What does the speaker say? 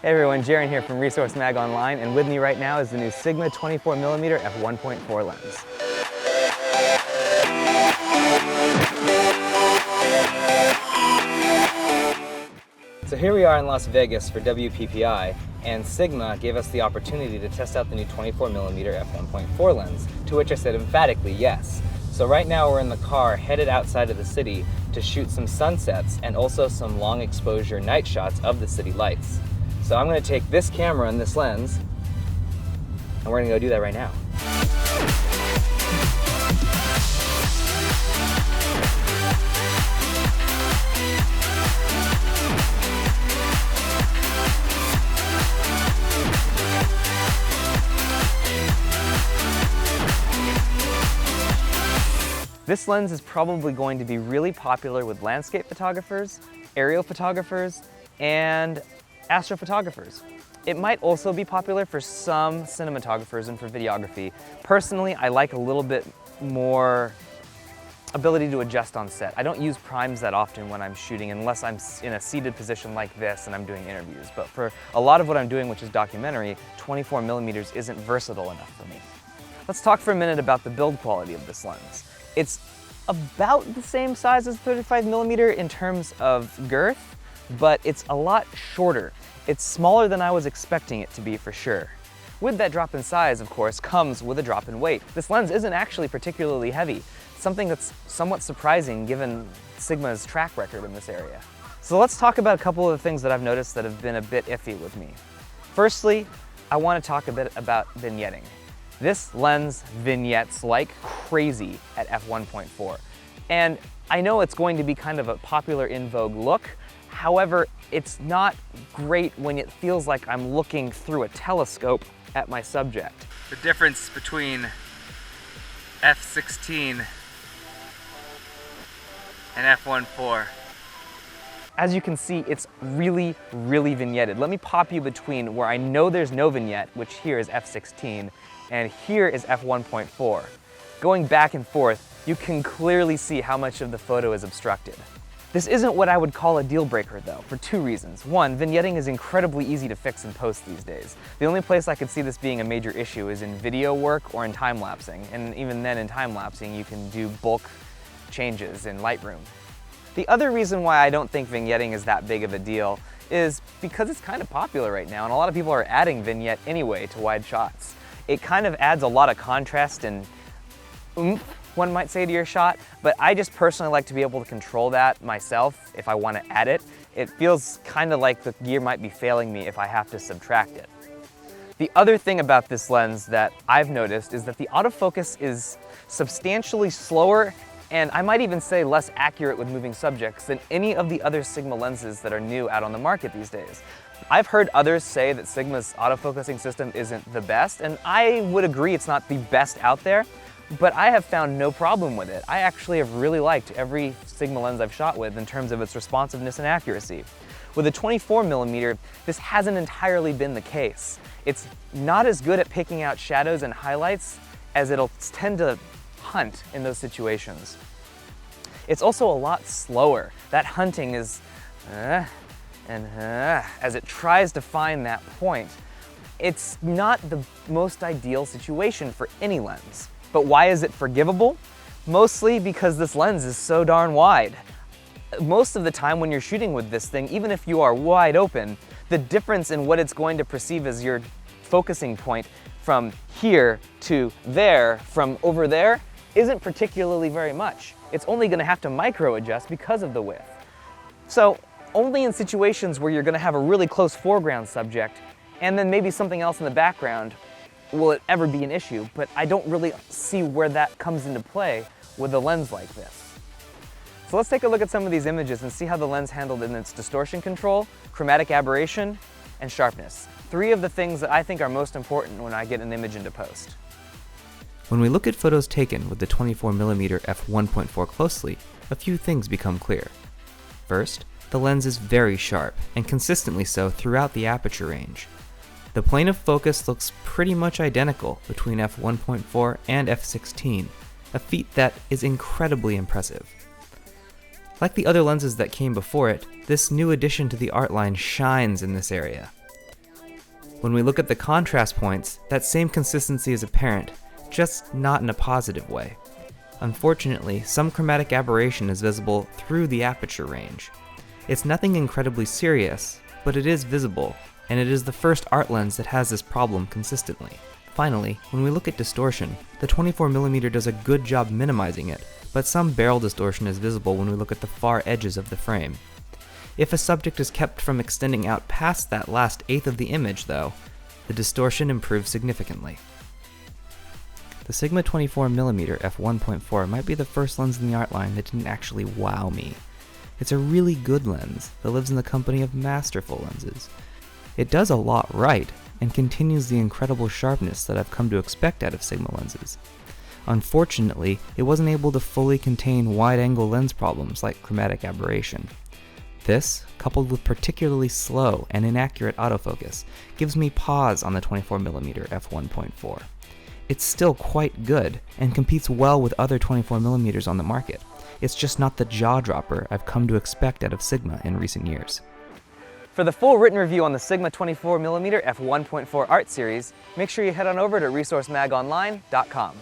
Hey everyone, Jaren here from Resource Mag Online, and with me right now is the new Sigma 24mm f1.4 lens. So here we are in Las Vegas for WPPI, and Sigma gave us the opportunity to test out the new 24mm f1.4 lens, to which I said emphatically yes. So right now we're in the car headed outside of the city to shoot some sunsets and also some long exposure night shots of the city lights. So I'm going to take this camera and this lens, and we're going to go do that right now. This lens is probably going to be really popular with landscape photographers, aerial photographers, and astrophotographers. It might also be popular for some cinematographers and for videography. Personally, I like a little bit more ability to adjust on set. I don't use primes that often when I'm shooting unless I'm in a seated position like this and I'm doing interviews. But for a lot of what I'm doing, which is documentary, 24mm isn't versatile enough for me. Let's talk for a minute about the build quality of this lens. It's about the same size as 35mm in terms of girth, but it's a lot shorter. It's smaller than I was expecting it to be for sure. With that drop in size, of course, comes with a drop in weight. This lens isn't actually particularly heavy, something that's somewhat surprising given Sigma's track record in this area. So let's talk about a couple of the things that I've noticed that have been a bit iffy with me. Firstly, I want to talk a bit about vignetting. This lens vignettes like crazy at f1.4. And I know it's going to be kind of a popular in vogue look. However, it's not great when it feels like I'm looking through a telescope at my subject. The difference between f16 and f1.4. As you can see, it's really, really vignetted. Let me pop you between where I know there's no vignette, which here is f16, and here is f1.4. Going back and forth, you can clearly see how much of the photo is obstructed. This isn't what I would call a deal breaker though, for two reasons. One, vignetting is incredibly easy to fix in post these days. The only place I could see this being a major issue is in video work or in time-lapsing, and even then in time-lapsing you can do bulk changes in Lightroom. The other reason why I don't think vignetting is that big of a deal is because it's kind of popular right now, and a lot of people are adding vignette anyway to wide shots. It kind of adds a lot of contrast and oomph, one might say, to your shot, but I just personally like to be able to control that myself if I want to add it. It feels kind of like the gear might be failing me if I have to subtract it. The other thing about this lens that I've noticed is that the autofocus is substantially slower, and I might even say less accurate with moving subjects than any of the other Sigma lenses that are new out on the market these days. I've heard others say that Sigma's autofocusing system isn't the best, and I would agree it's not the best out there, but I have found no problem with it. I actually have really liked every Sigma lens I've shot with in terms of its responsiveness and accuracy. With a 24mm, this hasn't entirely been the case. It's not as good at picking out shadows and highlights as it'll tend to hunt in those situations. It's also a lot slower. That hunting is as it tries to find that point. It's not the most ideal situation for any lens. But why is it forgivable? Mostly because this lens is so darn wide. Most of the time when you're shooting with this thing, even if you are wide open, the difference in what it's going to perceive as your focusing point from here to there, from over there, isn't particularly very much. It's only going to have to micro adjust because of the width. So only in situations where you're going to have a really close foreground subject and then maybe something else in the background will it ever be an issue, but I don't really see where that comes into play with a lens like this. So let's take a look at some of these images and see how the lens handled in its distortion control, chromatic aberration, and sharpness. Three of the things that I think are most important when I get an image into post. When we look at photos taken with the 24mm f1.4 closely, a few things become clear. First, the lens is very sharp, and consistently so throughout the aperture range. The plane of focus looks pretty much identical between f1.4 and f16, a feat that is incredibly impressive. Like the other lenses that came before it, this new addition to the art line shines in this area. When we look at the contrast points, that same consistency is apparent, just not in a positive way. Unfortunately, some chromatic aberration is visible through the aperture range. It's nothing incredibly serious, but it is visible, and it is the first art lens that has this problem consistently. Finally, when we look at distortion, the 24mm does a good job minimizing it, but some barrel distortion is visible when we look at the far edges of the frame. If a subject is kept from extending out past that last eighth of the image, though, the distortion improves significantly. The Sigma 24mm f1.4 might be the first lens in the art line that didn't actually wow me. It's a really good lens that lives in the company of masterful lenses. It does a lot right, and continues the incredible sharpness that I've come to expect out of Sigma lenses. Unfortunately, it wasn't able to fully contain wide-angle lens problems like chromatic aberration. This, coupled with particularly slow and inaccurate autofocus, gives me pause on the 24mm f1.4. It's still quite good, and competes well with other 24mm on the market. It's just not the jaw-dropper I've come to expect out of Sigma in recent years. For the full written review on the Sigma 24mm f1.4 Art Series, make sure you head on over to resourcemagonline.com.